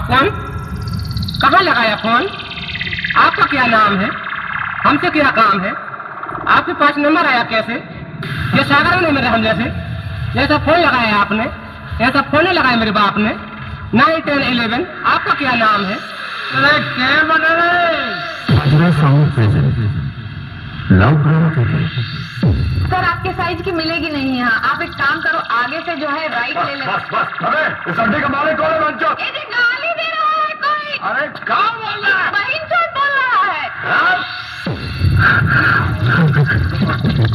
कौन? कहाँ लगाया फोन? आपका क्या नाम है? हमसे क्या काम है? आपके पास नंबर आया कैसे? ये सागर नंबर है हम जैसे। जैसा फोन लगाया आपने, ऐसा फोन नहीं लगाया मेरे बाप ने। 9, 10, 11 आपका क्या नाम है? अरे क्या बना सर आपके साइज की मिलेगी नहीं यहाँ। आप एक काम करो, आगे से जो है राइट ले लो। बस अरे इस अड्डे का मालिक कौन है बच्चों? ये गाली दे रहा है कोई। अरे क्या बोल रहा है? बहन चोट बोल रहा है।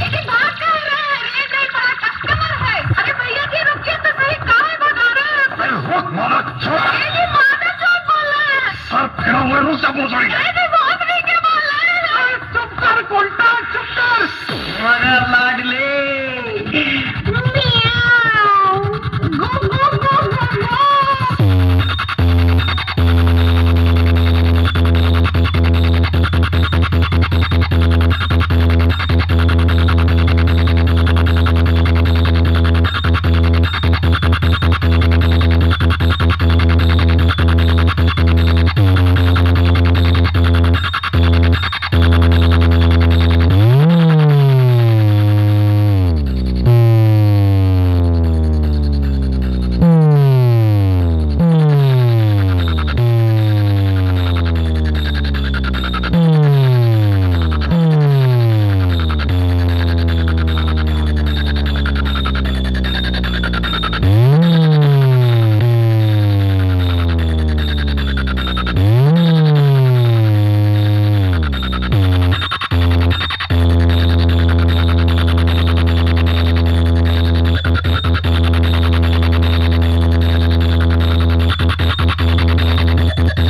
ये बात कर रहे हैं, रेट नहीं पड़ा, कस्टमर है। अरे भैया जी रुकिए तो सही, काहे भगा रहे हैं? अरे रुक मारा छोड़। ये माता चोट बोल रहे हैं। सर फिर हुए रुक जा मुझे। ये बहुत नहीं क्या बोल रहे हैं? चुप कर उल्टा चुप कर। अरे